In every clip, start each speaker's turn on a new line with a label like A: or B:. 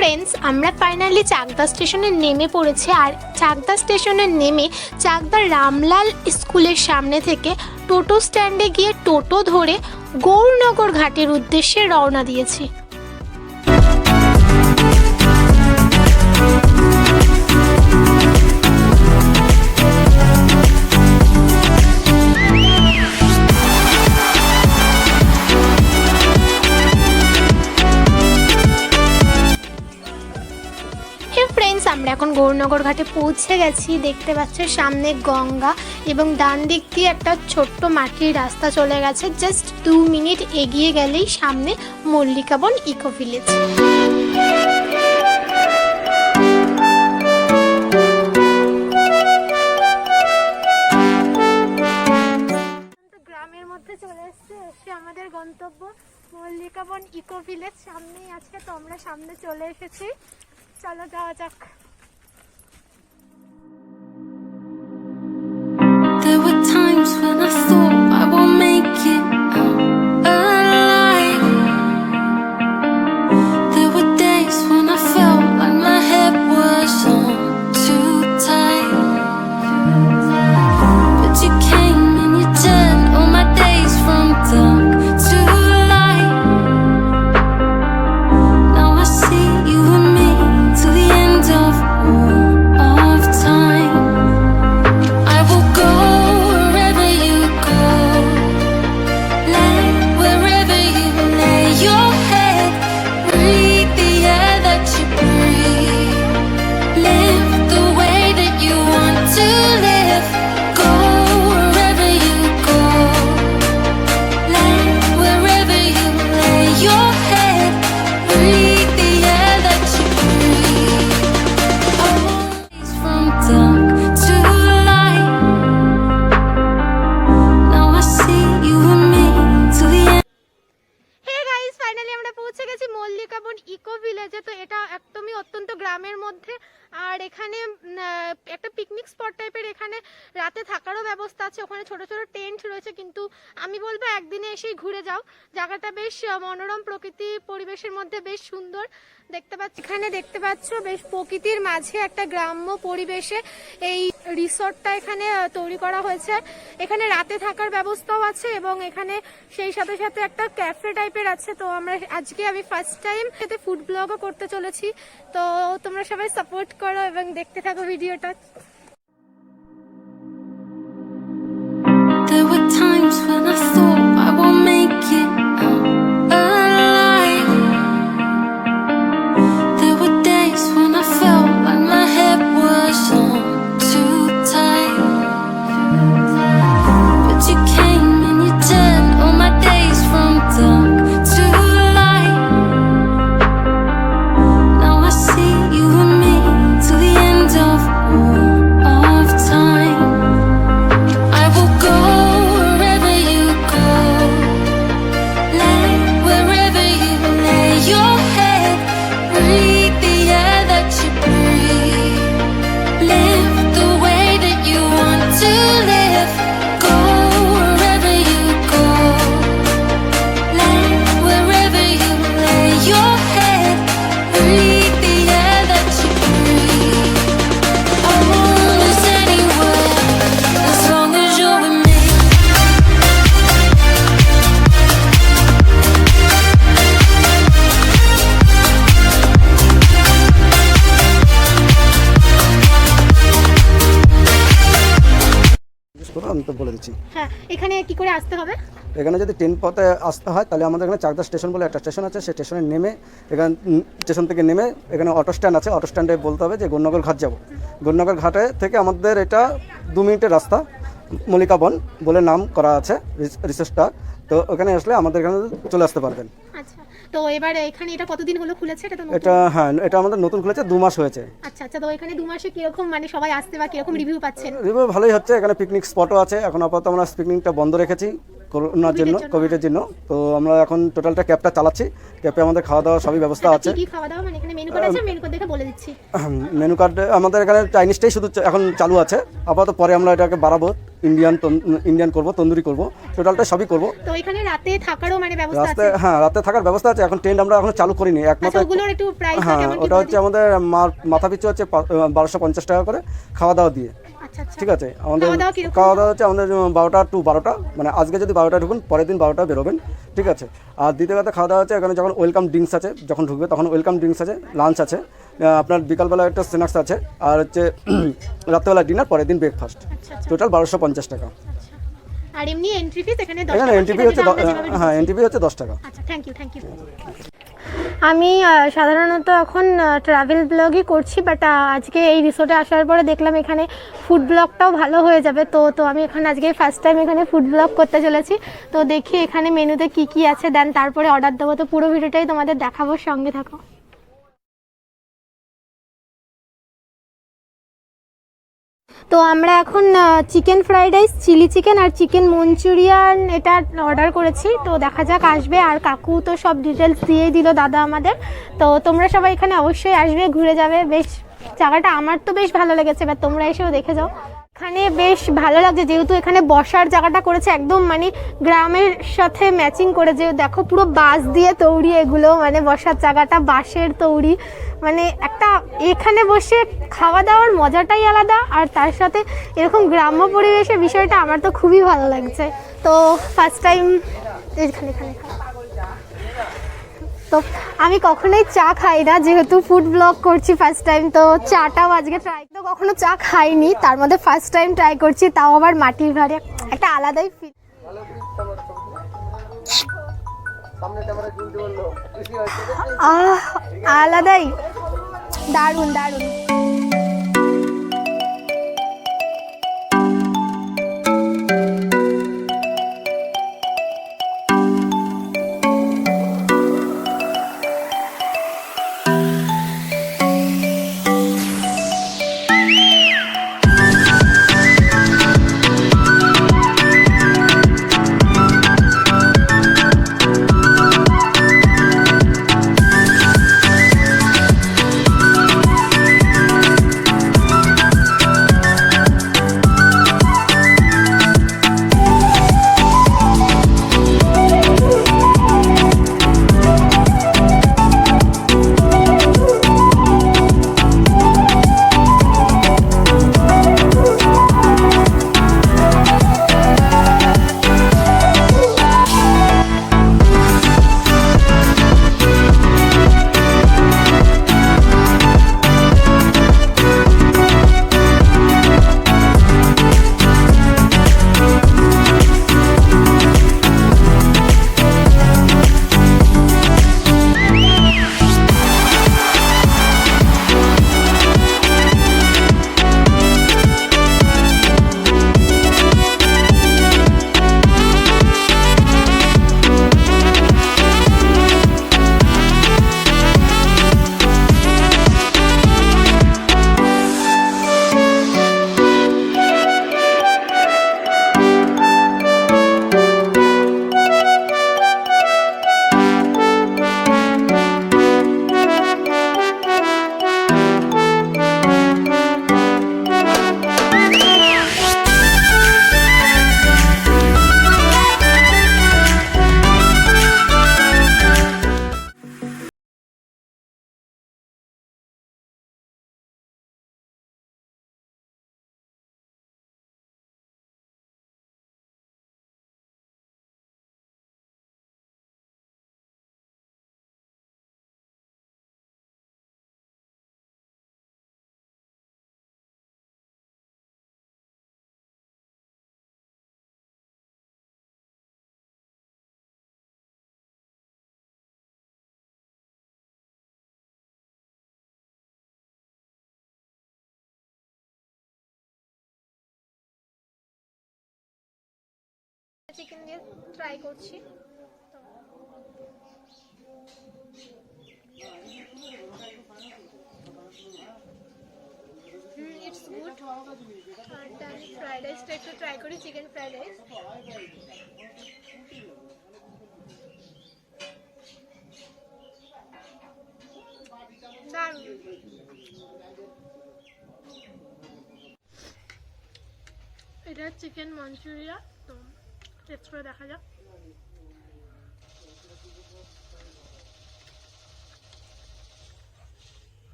A: Friends, আমরা finally Chakdah স্টেশনে নেমে পড়েছি। আর চাকদা স্টেশনে নেমে চাকদা রামলাল স্কুলের সামনে থেকে টোটো স্ট্যান্ডে গিয়ে টোটো ধরে গৌরনগর ঘাটের উদ্দেশ্যে রওনা দিয়েছি। আমরা এখন গৌরনগর ঘাটে পৌঁছে গেছি। দেখতে পাচ্ছ সামনে গঙ্গা এবং ডান দিক দিয়ে একটা ছোট্ট মাটির রাস্তা চলে গেছে। জাস্ট 2 মিনিট এগিয়ে গেলেই সামনে মল্লিকা বন ইকো ভিলেজ। গ্রামের মধ্যে চলে এসে আমাদের গন্তব্য মল্লিকা বন ইকো ভিলেজ সামনেই আছে। তো আমরা সামনে চলে এসেছি, চলো যাওয়া যাক।
B: There were times when I thought I won't make it out alive. There were days when I felt like my head was on too tight. But you came and you turned all my days from dark to light. Now I see you and me till the end of all of time. I will go wherever you go, lay wherever you lay your head, breathe the air that you breathe, live the way that you want to live. Go wherever you go, lay wherever you lay your head, breathe the air that you breathe. Always from dark to light. Now I see you and me till the end.
A: Hey guys, finally আমরা পৌঁছে গেছি মল্লিকা বন eco ভিলেজে। তো এটা একদমই অত্যন্ত গ্রামের মধ্যে। আর এখানে একটা পিকনিক স্পট টাইপের, এখানে রাতে থাকারও ব্যবস্থা আছে। ওখানে ছোট ছোট টেন্ট রয়েছে, কিন্তু আমি বলবো একদিনে এসেই ঘুরে যাও। জায়গাটা বেশ মনোরম, প্রকৃতি পরিবেশের মধ্যে বেশ সুন্দর। দেখতে পাচ্ছ এখানে, দেখতে পাচ্ছ বেশ প্রকৃতির মাঝে একটা গ্রাম্য পরিবেশে এই রিসর্টটা এখানে তৈরি করা হয়েছে। এখানে রাতে থাকার ব্যবস্থাও আছে এবং এখানে সেই সাথে সাথে একটা ক্যাফে টাইপের আছে। তো আমি ফার্স্ট টাইম এতে ফুড ব্লগও করতে চলেছি। তো তোমরা সবাই সাপোর্ট করো এবং দেখতে থাকো ভিডিওটা।
B: There were times when I thought I won't make it out alive. There were days when I felt like my head was on too tight. But you came and you turned all my days from dark to light. Now I see you and me till the end of all of time. I will go wherever you go, lay wherever you lay your head, breathe the air that you breathe, live the way that you want to live. Go wherever you go, lay wherever you lay your head, breathe the air that you breathe. I won't lose anywhere as long as you're with me.
C: আমি তো বলে দিচ্ছি।
A: হ্যাঁ, এখানে কি করে আসতে হবে?
C: এখানে যদি ট্রেন পথে আসতে হয় তাহলে আমাদের এখানে চাকদা স্টেশন বলে একটা স্টেশন আছে। সেই স্টেশনে নেমে এখানে স্টেশন থেকে নেমে এখানে অটো স্ট্যান্ড আছে। অটো স্ট্যান্ডে বলতে হবে যে গৌরনগর ঘাট যাব। গৌরনগর ঘাটে থেকে আমাদের এটা 2 মিনিটের রাস্তা, মল্লিকা বন বলে নাম করা আছে রিসোর্টটা। তো ওখানে আসলে আমাদের এখানে চলে আসতে পারবেন।
A: আচ্ছা, তো এবার এখানে এটা কতদিন হলো খুলেছে? এটা তো নতুন।
C: এটা হ্যাঁ, এটা আমাদের নতুন খুলেছে, 2 মাস হয়েছে।
A: আচ্ছা আচ্ছা, তো এখানে 2 মাসে কিরকম মানে সবাই আসতে বা কিরকম রিভিউ পাচ্ছেন?
C: রিভিউ ভালোই হচ্ছে। এখানে পিকনিক স্পটও আছে। এখন আপাতত আমরা পিকনিকটা বন্ধ রেখেছি করোনার জন্য, কোভিডের জন্য। তো আমরা এখন টোটালটা ক্যাবটা চালাচ্ছি। ক্যাবে আমাদের খাওয়া দাওয়া সবই ব্যবস্থা আছে।
A: কি খাওয়া দাওয়া মানে এখানে মেনু কার্ড আছে, মেনু কার্ড দেখে বলে দিচ্ছি।
C: মেনু কার্ড আমাদের এখানে চাইনিজটাই শুধু এখন চালু আছে আপাতত, পরে আমরা এটাকে বাড়াবো, ইন্ডিয়ান করব, তন্দুরি করব, টোটালটা সবই করব।
A: তো এখানে রাতে থাকারও মানে ব্যবস্থা আছে?
C: হ্যাঁ, রাতে থাকার ব্যবস্থা আছে। এখন টেন্ট আমরা এখন চালু করিনি একমাত্র।
A: ওগুলোর একটু প্রাইস
C: হ্যাঁ,
A: কেমন কি?
C: ওটা হচ্ছে আমাদের মাথা পিছু হচ্ছে 1250 টাকা করে খাওয়া দাওয়া দিয়ে।
A: আচ্ছা আচ্ছা,
C: ঠিক আছে। আমাদের
A: কিরকম?
C: খাওয়া দাওয়া হচ্ছে আমাদের 12টা টু 12টা, মানে আজকে যদি 12টা ঢুকুন পরের দিন 12টা বেরোবেন। ঠিক আছে। আর দ্বিতীয় কথা খাওয়া দাওয়া হচ্ছে এখানে যখন ওয়েলকাম ড্রিঙ্কস আছে, যখন ঢুকবে তখন ওয়েলকাম ড্রিঙ্কস আছে, লাঞ্চ আছে, আপনার বিকালবেলা একটা স্ন্যাক্স আছে, আর হচ্ছে রাত্রেবেলা ডিনার, পরের দিন ব্রেকফাস্ট। টোটাল 1250 টাকা।
A: আর এমনি এন্ট্রি ফিস এখানে 10
C: এখানে
A: টাকা?
C: এন্ট্রি ফি হচ্ছে হ্যাঁ, এন্ট্রি ফি হচ্ছে 10 টাকা।
A: আচ্ছা, থ্যাংক ইউ। আমি সাধারণত এখন ট্রাভেল ব্লগই করছি, বাট আজকে এই রিসোর্টে আসার পরে দেখলাম এখানে ফুড ব্লগটাও ভালো হয়ে যাবে। তো আমি এখানে আজকে ফার্স্ট টাইম এখানে ফুড ব্লগ করতে চলেছি। তো দেখি এখানে মেনুতে কি কি আছে, দেন তারপরে অর্ডার দেবো। তো পুরো ভিডিওটাই তোমাদের দেখাবো, সঙ্গে থাকো। তো আমরা এখন chicken fried rice, chilli chicken আর চিকেন মঞ্চুরিয়ান এটা অর্ডার করেছি। তো দেখা যাক আসবে। আর কাকু তো সব ডিটেলস দিয়েই দিল, দাদা আমাদের। তো তোমরা সবাই এখানে অবশ্যই আসবে, ঘুরে যাবে। বেশ জায়গাটা আমার তো বেশ ভালো লেগেছে, এবার তোমরা এসেও দেখে যাও। এখানে বেশ ভালো লাগছে, যেহেতু এখানে বসার জায়গাটা করেছে একদম মানে গ্রামের সাথে ম্যাচিং করে। যে দেখো পুরো বাঁশ দিয়ে তৈরি এগুলো, মানে বসার জায়গাটা বাঁশের তৈরি। মানে একটা এখানে বসে খাওয়া দাওয়ার মজাটাই আলাদা, আর তার সাথে এরকম গ্রাম্য পরিবেশের বিষয়টা আমার তো খুবই ভালো লাগছে। তো ফার্স্ট টাইম এখানে তো আমি কখনোই চা খাই না, যেহেতু ফুড ব্লগ করছি ফার্স্ট টাইম। তো চাটাও আজকে ট্রাই, তো কখনো চা খাইনি, তার মধ্যে ফার্স্ট টাইম ট্রাই করছি, তাও আবার মাটির ভাঁড়ে। একটা আলাদাই ফিল। আলাদাই, দারুণ দারুণ। চিকেন দিয়ে ট্রাই করছি। It's good. আর ফ্রাইড রাইসটা একটু ট্রাই করি, চিকেন ফ্রাইড রাইস। এটা চিকেন মঞ্চুরিয়া, তো টেস্ট করে দেখা যাক।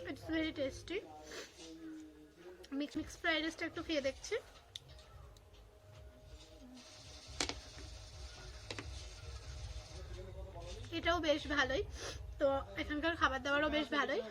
A: It's very tasty. Mix fried রাইসটা একটু খেয়ে দেখছি। এটাও বেশ ভালোই, তো এখানকার খাবার দাবারও বেশ ভালোই।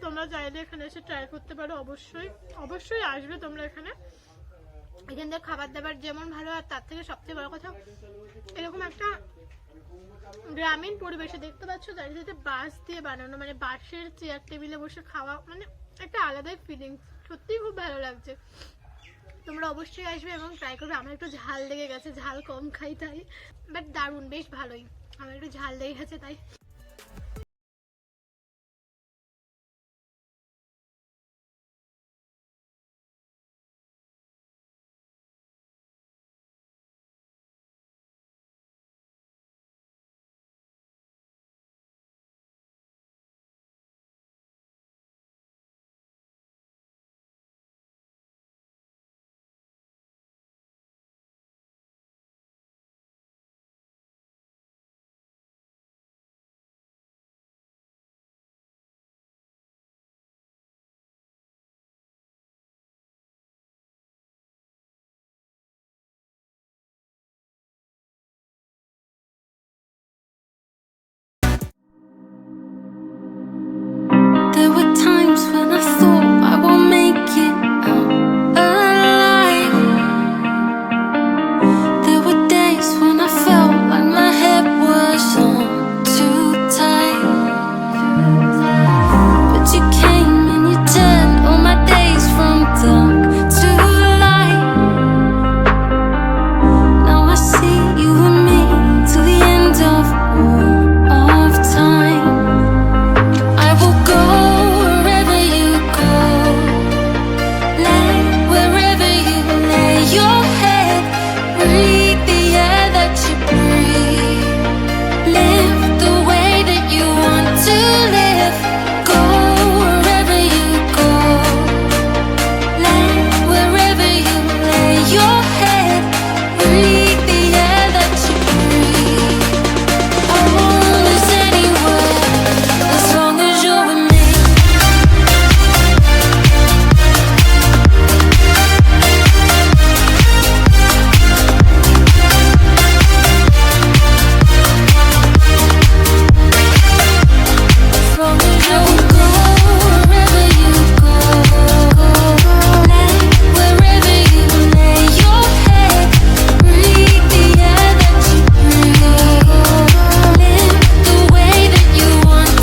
A: তোমরা চাইলে এখানে এসে ট্রাই করতে পারো, অবশ্যই আসবে তোমরা এখানে। এখানকার খাবার দাবার যেমন ভালো, আর তার থেকে সবচেয়ে বড় কথা এরকম একটা গ্রামীণ পরিবেশে দেখতে পাচ্ছ চারিদিকে বাঁশ দিয়ে বানানো, মানে বাঁশের চেয়ার টেবিলে বসে খাওয়া, মানে একটা আলাদাই ফিলিংস। সত্যিই খুব ভালো লাগছে। তোমরা অবশ্যই আসবে এবং ট্রাই করবে। আমার একটু ঝাল লেগে গেছে, ঝাল কম খাই তাই, বাট দারুণ, বেশ ভালোই। আমার একটু ঝাল লেগে গেছে তাই।